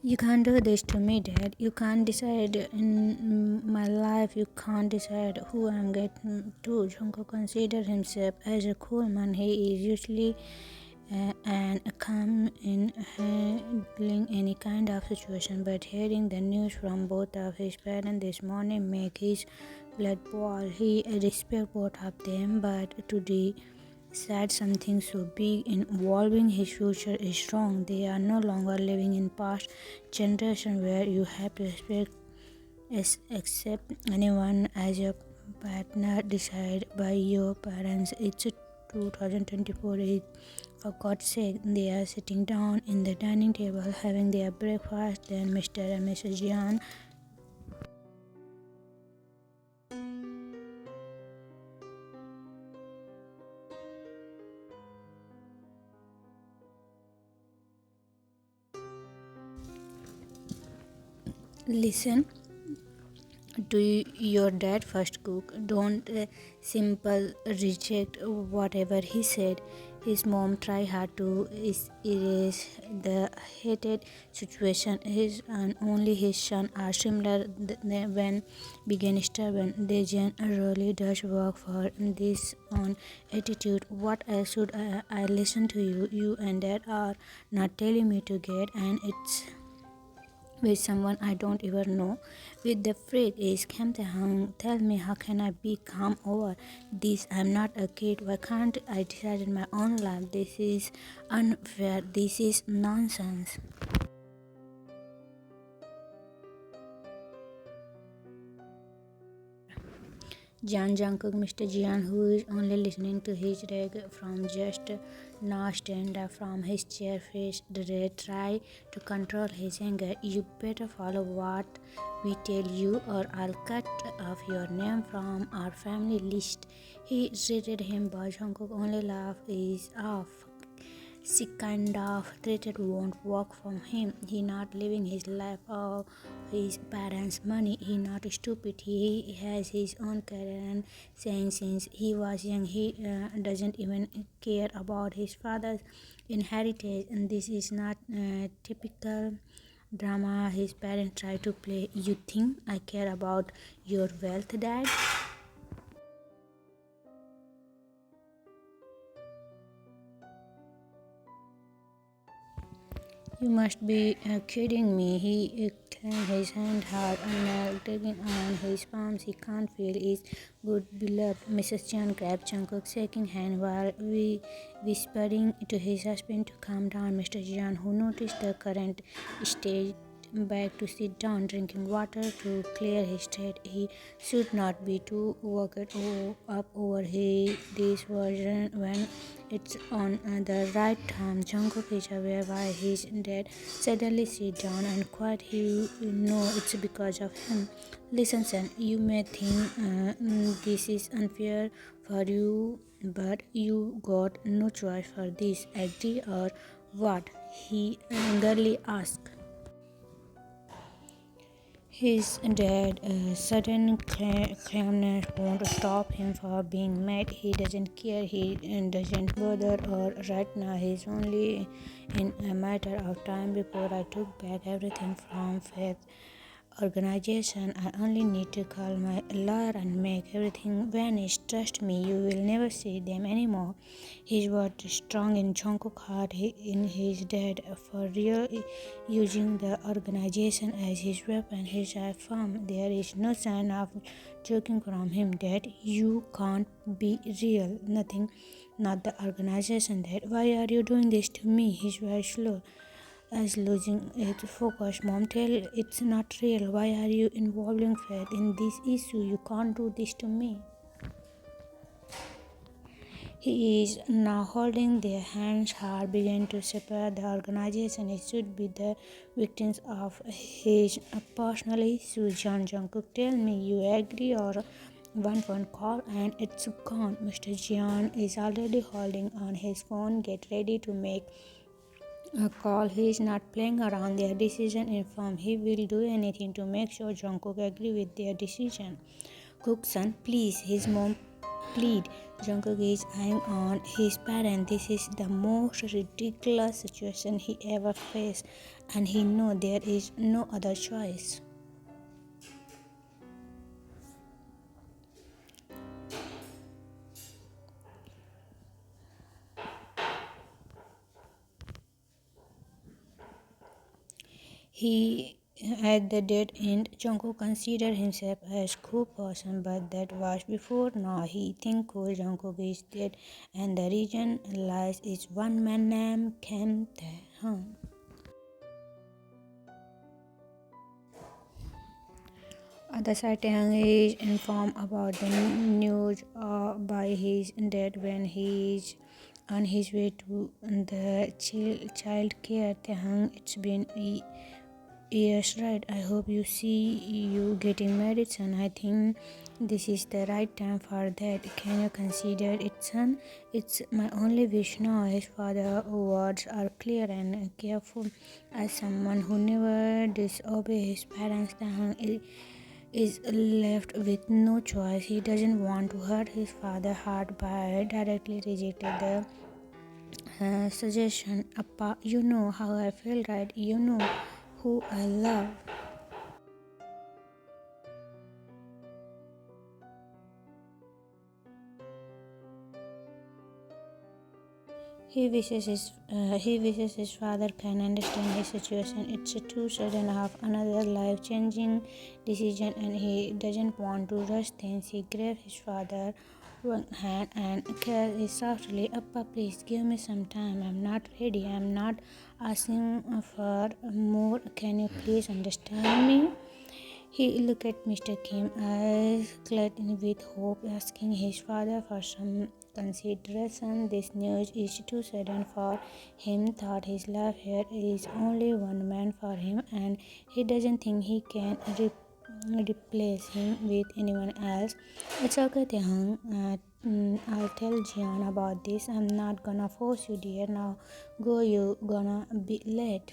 You can't do this to me, Dad. You can't decide in my life. You can't decide who I'm getting to. Jungkook considers himself as a cool man. He is usually and calm in handling any kind of situation. But hearing the news from both of his parents this morning make his blood boil. He respects both of them, but today said something so big involving his future is wrong. They are no longer living in past generation where you have to accept anyone as your partner decided by your parents. It's 2024. For God's sake, they are sitting down in the dining table having their breakfast. Then Mr. and Mrs. Jian listen to your dad first, cook. Don't simple reject whatever he said. His mom tried hard to erase the hated situation. His and only his son are similar when began stubborn. They generally does work for this on attitude. What else should I listen to you? You and dad are not telling me to get, and it's with someone I don't even know. With the freak is Taehyung. Tell me, how can I be calm over this? I'm not a kid. Why can't I decide in my own life? This is unfair. This is nonsense. Jungkook, Mr. Jian, who is only listening to his reg from just now stand up from his chair, faced red, try to control his anger. You better follow what we tell you, or I'll cut off your name from our family list. He treated him, but Jungkook only laughed is off. She kind of treated won't work for him. He not living his life of his parents' money. He not stupid. He has his own career and saying since he was young he doesn't even care about his father's inheritance. And this is not typical drama his parents try to play. You think I care about your wealth, Dad? You must be kidding me. He clenched his hand hard and tugging on his palms. He can't feel his good beloved. Mrs. Chan grabbed Jungkook's shaking hand while whispering to his husband to calm down. Mr. Jian, who noticed the current stage back to sit down, drinking water to clear his throat. He should not be too worked up over this version when it's on the right time. Jungkook is aware why his dad suddenly sit down and quiet. He know it's because of him. Listen, son, you may think this is unfair for you, but you got no choice for this. Agree or what? He angrily asked. His dad's sudden calmness won't stop him from being mad. He doesn't care. He doesn't bother. Or right now, he's only in a matter of time before I took back everything from Faith organization. I only need to call my lawyer and make everything vanish. Trust me, you will never see them anymore. His word strong in Jungkook's heart, in his dad for real, using the organization as his weapon. His eye firm. There is no sign of joking from him. That you can't be real. Nothing, not the organization. That why are you doing this to me? His voice slow as losing its focus. Mom, tell it's not real. Why are you involving faith in this issue? You can't do this to me. He is now holding their hands hard, began to separate the organization. It should be the victims of his personal issues. John Jungkook, tell me you agree or one phone call and it's gone. Mr. Jian is already holding on his phone. Get ready to make a call. He is not playing around. Their decision informed. He will do anything to make sure Jungkook agree with their decision. Cook son, please, his mom plead. Jungkook is eyeing on his parents. This is the most ridiculous situation he ever faced, and he knows there is no other choice. He at the dead end, Jungkook considered himself as cool person, but that was before. Now he think cool Jungkook is dead, and the reason lies is one man named Kim Taehyung. The Taehyung is informed about the news by his dad when he is on his way to the child care. Taehyung, it's been yes, right. I hope you see you getting married, son. I think this is the right time for that. Can you consider it, son? It's my only wish now. His father's words are clear and careful. As someone who never disobey his parents, is left with no choice. He doesn't want to hurt his father's heart by directly rejecting the suggestion. Appa, you know how I feel, right? You know who I love. He wishes his father can understand his situation. It's a too sudden of another life-changing decision, and he doesn't want to rush things. He grabs his father's one hand and kisses it softly. Appa, please give me some time. I'm not ready. I'm not asking for more. Can you please understand me? He looked at Mr. Kim, eyes glittering with hope, asking his father for some consideration. This news is too sudden for him. Thought his life here is only one man for him, and he doesn't think he can replace him with anyone else. It's okay, Taehyung. I'll tell Jian about this. I'm not gonna force you, dear. Now go, you gonna be late.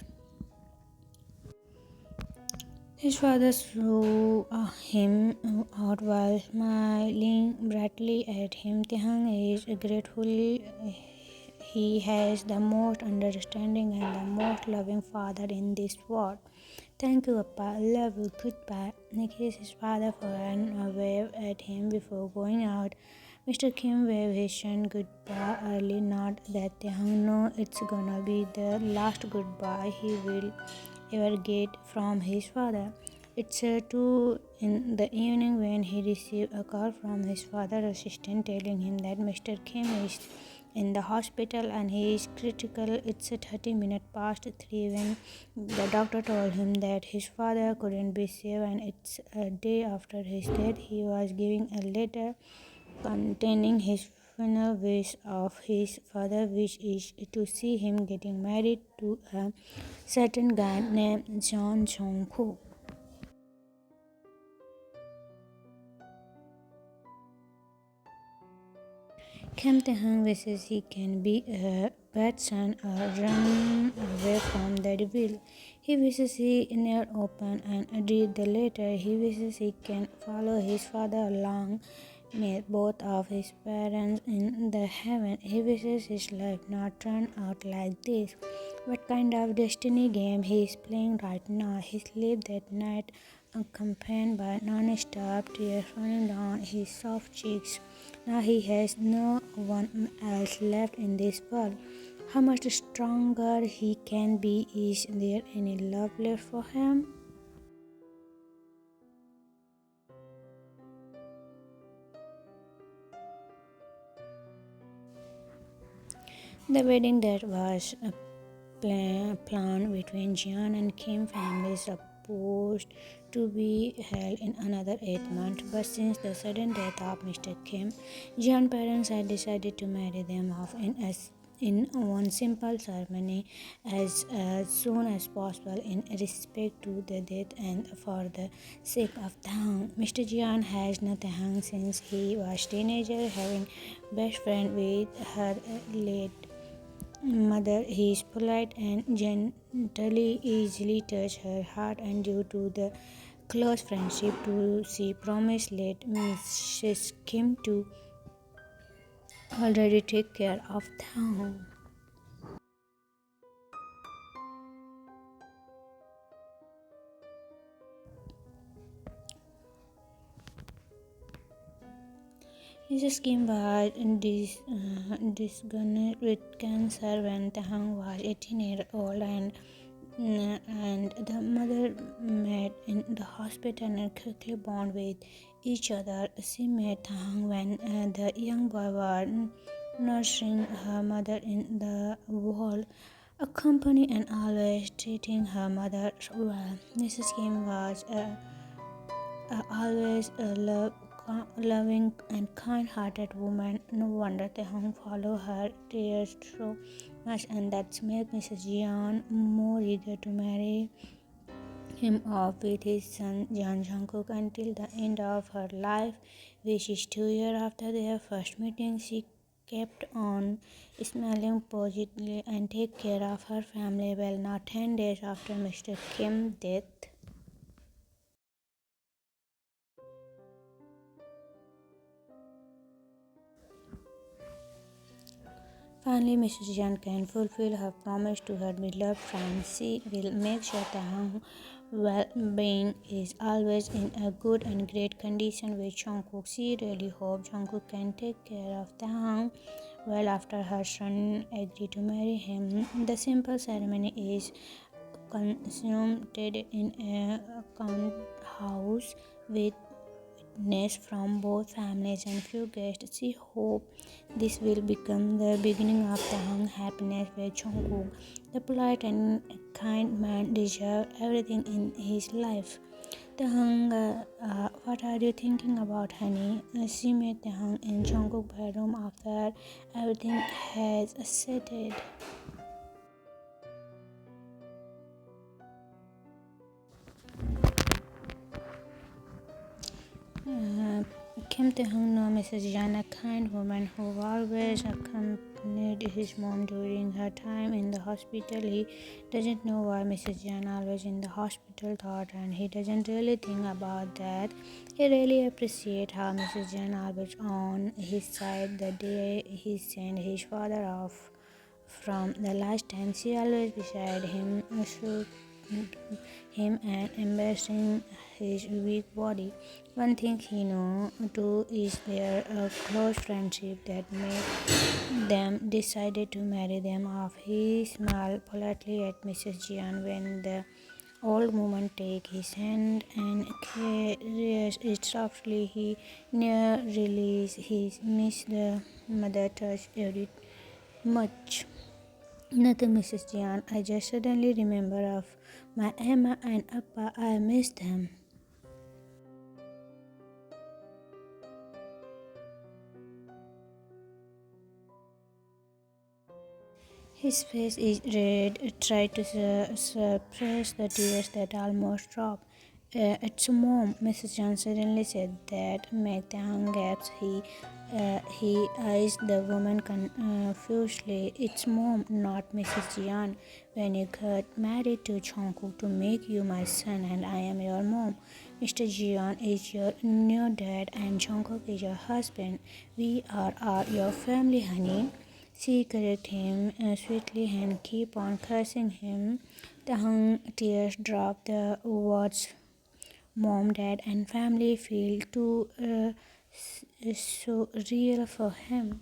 His father saw him out while smiling brightly at him. Taehyung is grateful he has the most understanding and the most loving father in this world. Thank you, Appa. Love you. Goodbye. He kissed his father for a wave at him before going out. Mr. Kim waved his son goodbye early, not that Taehyung know it's gonna be the last goodbye he will ever get from his father. It's 2 in the evening when he received a call from his father's assistant telling him that Mr. Kim is in the hospital and he is critical. It's 30 minutes past 3 when the doctor told him that his father couldn't be saved, and it's a day after his death. He was giving a letter containing his final wish of his father, which is to see him getting married to a certain guy named Jungkook. Kim Tae-hung wishes he can be a bad son or run away from the devil. He wishes he never opened and read the letter. He wishes he can follow his father along, meet both of his parents in the heaven. He wishes his life not turned out like this. What kind of destiny game he is playing right now? He slept that night accompanied by non-stop tears running down his soft cheeks. Now he has no one else left in this world. How much stronger he can be? Is there any love left for him? The wedding that was planned between Jian and Kim families supposed to be held in another 8 months, but since the sudden death of Mr. Kim, Jian's parents had decided to marry them off in one simple ceremony as soon as possible in respect to the death and for the sake of Taehyung. Mr. Jian has known Taehyung since he was teenager, having best friend with her late mother. He is polite and gently easily touch her heart, and due to the close friendship, she promised let Mrs. Kim to already take care of them. Mr.kim was diagnosed with cancer when Taehyung was 18-year-old, and the mother met in the hospital and quickly bonded with each other. She met Taehyung when the young boy was nursing her mother in the wall, accompany and always treating her mother well. Mrs. Kim was always a loving and kind-hearted woman. No wonder Taehyung followed her tears so much, and that's made Mrs. Jeon more eager to marry him off with his son Jungkook until the end of her life, which is 2 years after their first meeting. She kept on smiling positively and take care of her family well. Now 10 days after Mr. Kim's death, finally, Mrs. Jan can fulfill her promise to her beloved friend. She will make sure Taehyung's well-being is always in a good and great condition with Jungkook. She really hopes Jungkook can take care of Taehyung well after her son agreed to marry him. The simple ceremony is consummated in a count house with witness from both families and few guests. She hopes this will become the beginning of Taehyung's happiness with Jungkook. The polite and kind man deserves everything in his life. Taehyung, what are you thinking about, honey? She met Taehyung in Jungkook's bedroom after everything has settled. Uh, Kim Tae-hyung knows Mrs. Jan, a kind woman who always accompanied his mom during her time in the hospital. He doesn't know why Mrs. Jan always in the hospital thought, and he doesn't really think about that. He really appreciates how Mrs. Jan always on his side the day he sent his father off from the last time. She always beside him, him and embracing his weak body. One thing he knew too is their close friendship that made them decided to marry them off. He smiled politely at Mrs. Jian when the old woman take his hand and caressed it softly. He never released his miss the mother touch very much. Nothing, Mrs. Jian. I just suddenly remember of my Emma and Appa. I miss them. His face is red. Tried to suppress the tears that almost dropped. It's mom, Mrs. John suddenly said that make the hung gaps. He eyes the woman confusedly. It's mom, not Mrs. Jian. When you got married to Jungkook to make you my son, and I am your mom. Mr. Jian is your new dad, and Jungkook is your husband. We are all your family, honey. She corrected him sweetly and keep on cursing him. The hung tears dropped. The words mom, dad, and family feel too so real for him.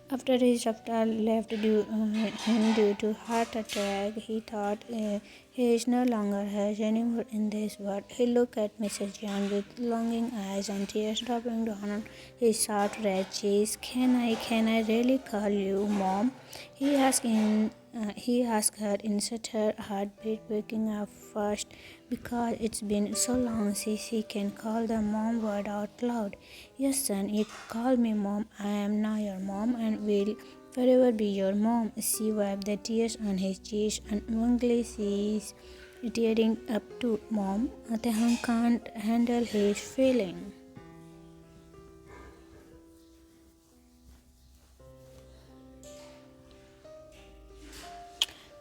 After his doctor left him due to heart attack, he thought he is no longer has anymore in this world. He looked at Mrs. Young with longing eyes and tears dropping down his soft red cheeks. Can I really call you mom? He asked her in such her heartbeat waking up first because it's been so long since he can call the mom word out loud. Yes, son, you call me mom. I am now your mom and will forever be your mom. She wiped the tears on his cheeks and unkly she is tearing up to mom. Taehyung can't handle his feeling.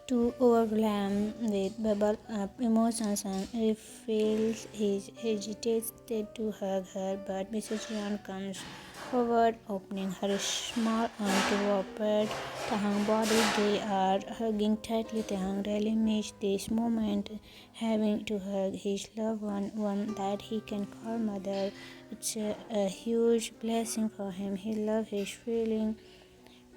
to overwhelm with bubble up emotions and feels he hesitates to hug her, but Mrs. Yan comes forward, opening her small arm to wrap Taehyung's body. They are hugging tightly. Taehyung really missed this moment, having to hug his loved one that he can call mother. It's a huge blessing for him. He loves his feeling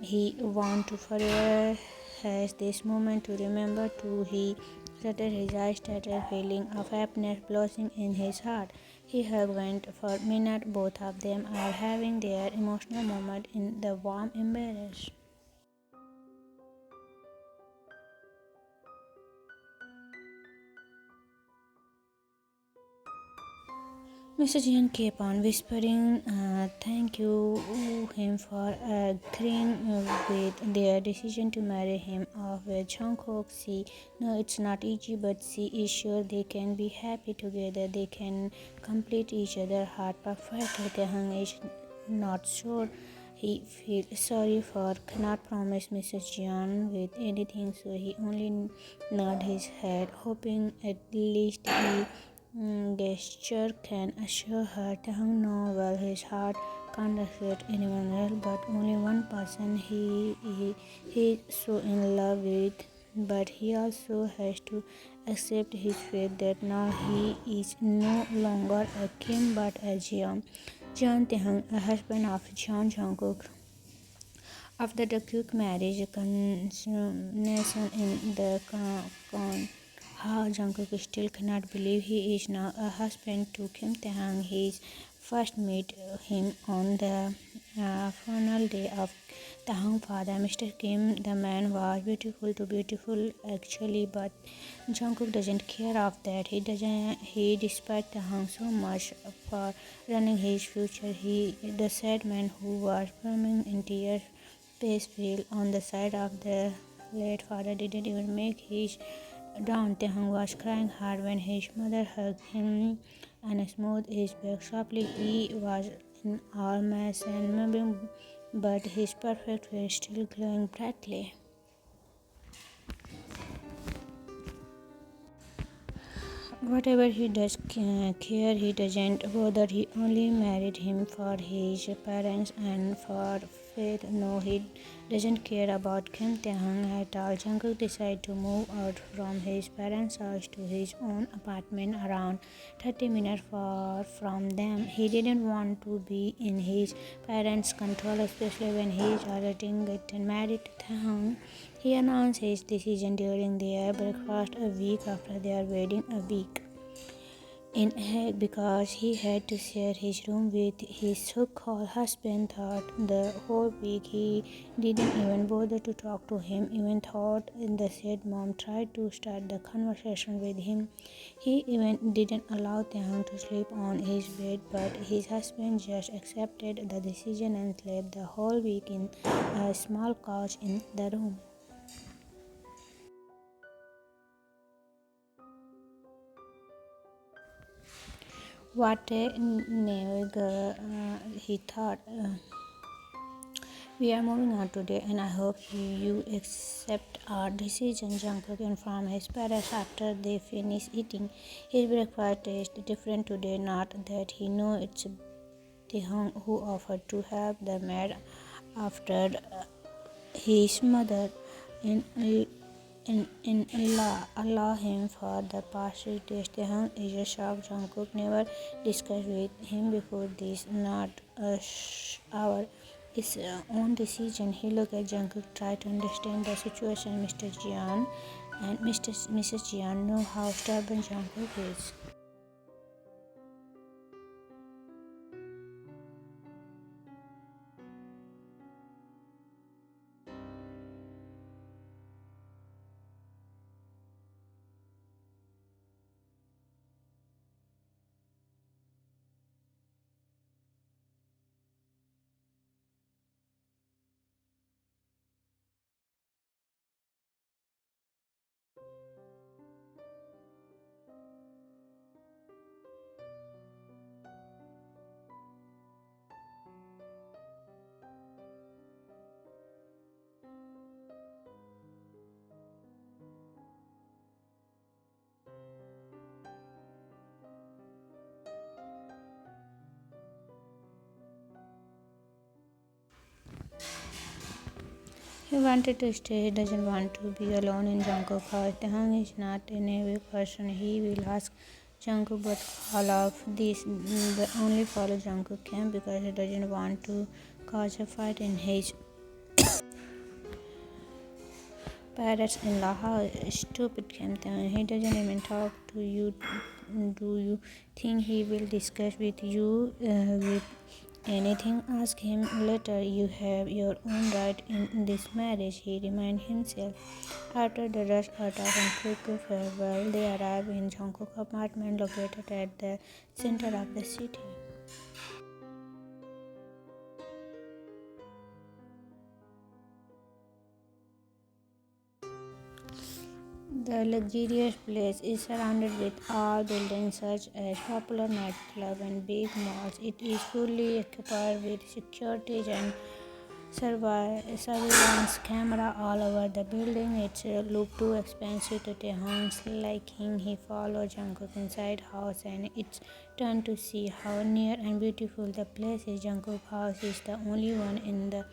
he wants to forever has this moment to remember too. He shuttered his eyes, started feeling of happiness blossoming in his heart. He hugged went for a minute. Both of them are having their emotional moment in the warm embrace. Mr. Jian kept on whispering, thank you him for agreeing with their decision to marry him off with Jungkook. See, no, it's not easy, but she is sure they can be happy together. They can complete each other heart perfectly. Taehyung is not sure. He feels sorry for cannot promise Mrs. Jian with anything, so he only nod his head, hoping at least he gesture can assure her Taehyung knows well his heart can't accept anyone else but only one person he is so in love with. But he also has to accept his fate that now he is no longer a Kim but a Jeon. Jeon Taehyung, a husband of Jeon Jungkook. After the quick marriage consummation in the Ha Jungkook still cannot believe he is now a husband to Kim Taehyung. He first met him on the final day of Taehyung's father, Mr. Kim. The man was beautiful to beautiful actually, but Jungkook doesn't care of that. He despite Taehyung so much for running his future. He the sad man who was burning in tears Pace wheel on the side of the late father didn't even make his down. Taehyung was crying hard when his mother hugged him and smoothed his back softly. He was in all mess and moving, but his perfect face still glowing brightly. Whatever he does care, he doesn't bother. He only married him for his parents and for faith. No, he doesn't care about Kim Taehyung at all. Jungkook decided to move out from his parents' house to his own apartment around 30 minutes far from them. He didn't want to be in his parents' control, especially when he is already getting married to Taehyung. He announced his decision during their breakfast a week after their wedding, a week in Hague because he had to share his room with his so-called husband. Thought the whole week he didn't even bother to talk to him, even thought the said mom tried to start the conversation with him. He even didn't allow Taehyung to sleep on his bed, but his husband just accepted the decision and slept the whole week in a small couch in the room. What a nigga, he thought. We are moving on today, and I hope you accept our decision. Jungkook informed his parents after they finished eating. His breakfast tastes different today. Not that he knew it's Taehyung who offered to help the maid after his mother in allow him for the pastry taste. Taehyung is a shock. Jungkook never discussed with him before this. Not our his own decision. He looked at Jungkook, tried to understand the situation. Mr. Jian and Mrs. Jian know how stubborn Jungkook is. He wanted to stay. He doesn't want to be alone in Jungkook house. Taehyung is not an evoke person. He will ask Jungkook, but all of this the only follow Jungkook camp because he doesn't want to cause a fight in his parents-in-law house. Stupid camp. He doesn't even talk to you. Do you think he will discuss with you with anything? Ask him later. You have your own right in this marriage, he reminds himself. After the rush out of and quick farewell, they arrive in Jungkook's apartment located at the center of the city. The luxurious place is surrounded with all buildings such as popular nightclubs and big malls. It is fully equipped with security and surveillance camera all over the building. It looked too expensive to Taehyung's liking. He followed Jungkook inside house and it's turned to see how near and beautiful the place is. Jungkook house is the only one in the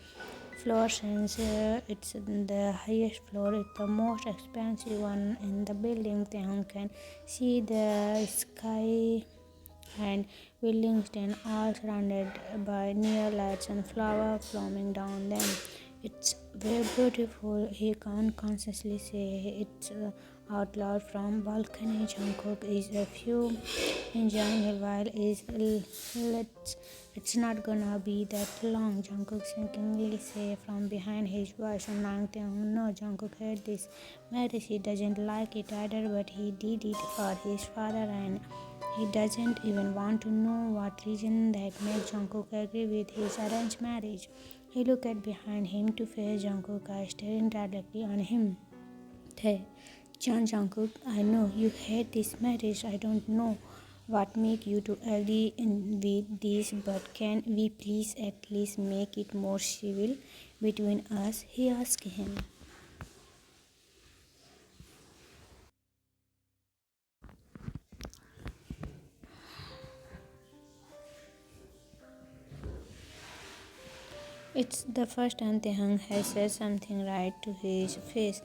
floor since it's the highest floor. It's the most expensive one in the building. Taehyung can see the sky and buildings then all surrounded by neon lights and flowers flowing down them. It's very beautiful. He can't consciously say it out loud from balcony. Jungkook is a few enjoying it while it's not gonna be that long. Jungkook sinkingly say from behind his voice. Nang Taehyung no, Jungkook heard this marriage. He doesn't like it either, but he did it for his father and he doesn't even want to know what reason that made Jungkook agree with his arranged marriage. He looked at behind him to face Jungkook eyes staring directly on him. Hey, John Jungkook, I know you hate this marriage. I don't know what make you to agree with this, but can we please at least make it more civil between us? He asked him. It's the first time Taehyung has said something right to his face.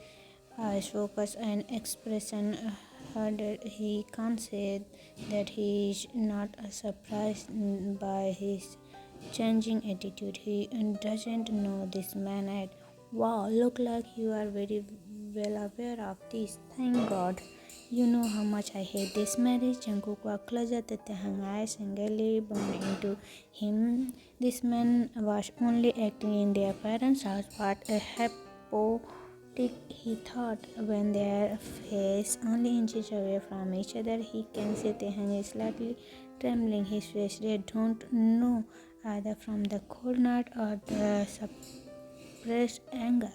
Eyes focus and expression harder. He can't say that he is not surprised by his changing attitude. He doesn't know this man at. Wow, look like you are very well aware of this. Thank God. You know how much I hate this marriage. Jungkook was closer to Taehyung eyes angrily burned into him. This man was only acting in their parents' house. What a hypocrite, he thought. When their face only inches away from each other, he can see Taehyung is slightly trembling. His face red. Don't know either from the cold night or the suppressed anger.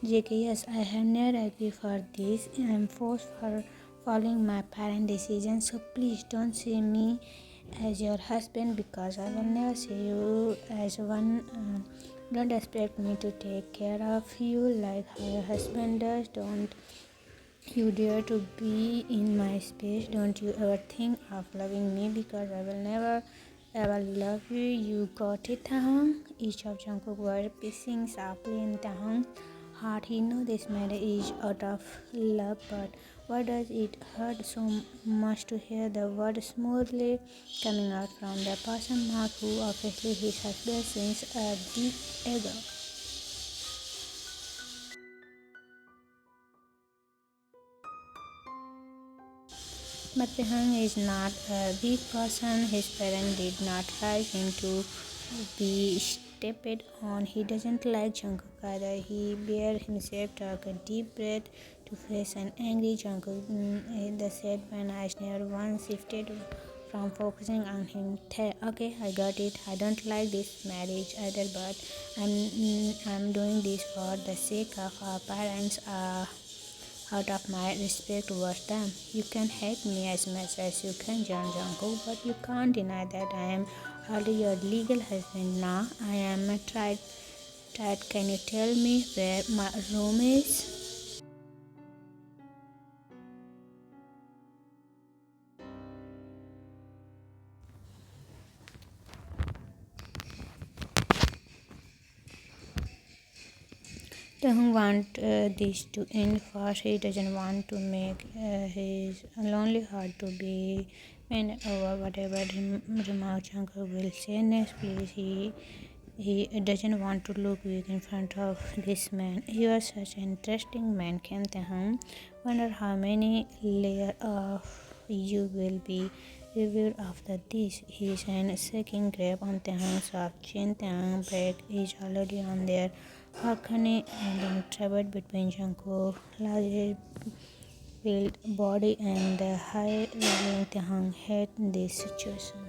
JK, yes, I have never agreed for this. I am forced for following my parent decision. So please don't see me as your husband because I will never see you as one. Don't expect me to take care of you like your husband does. Don't you dare to be in my space. Don't you ever think of loving me because I will never ever love you. You got it, Taehyung? Each of Jungkook were pissing softly in Taehyung's heart. He knew this marriage is out of love, but why does it hurt so much to hear the word smoothly coming out from the person mouth who obviously his husband since a week ago? But Taehyung is not a weak person. His parents did not raise him to be stepped on. He doesn't like Jungkook either. He bare himself took a deep breath to face an angry Jungkook. The sad man eyes never once shifted from focusing on him. Okay, I got it. I don't like this marriage either, but I'm doing this for the sake of our parents. Out of my respect towards them. You can hate me as much as you can, John Jungkook, but you can't deny that I am already your legal husband now. I am a tried. Can you tell me where my room is? Taehyung want this to end fast. He doesn't want to make his lonely heart to be pain over whatever remark Jungkook will say next. Please, he doesn't want to look weak in front of this man. You are such an interesting man, Kim Taehyung. Wonder how many layers of you will be revealed after this. He's an second grab on Taehyung's soft chin. Taehyung break is already on their balcony and traveled between Jungkook's large built body and the high railing. Taehyung hate this situation.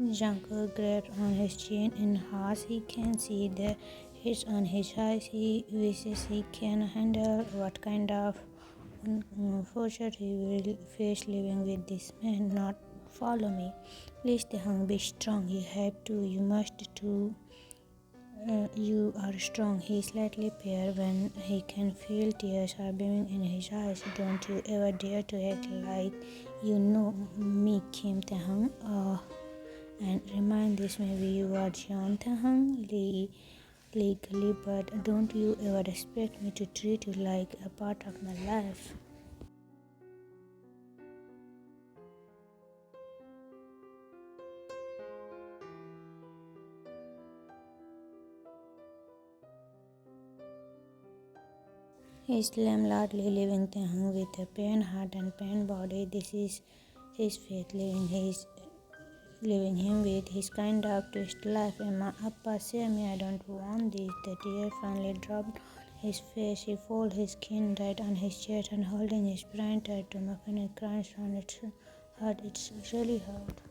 Jungkook grabbed on his chin and as he can see the hits on his eyes. He wishes he can handle what kind of fortune he will face living with this man. Not follow me. Please, Taehyung, be strong. You have to. You must too. You are strong. He slightly pale when he can feel tears are beaming in his eyes. Don't you ever dare to act like you know me, Kim Taehyung. And remind this maybe you are John Taehyung legally, but don't you ever expect me to treat you like a part of my life. He slammed loudly, leaving Taehyung with a pain heart and pain body. This is his fate, leaving him with his kind of twist life. Emma Appa, say me, I don't want this. The tear finally dropped on his face. He folded his skin right on his chest and holding his brain tight to make any crunch on its hurt. It's really hurt.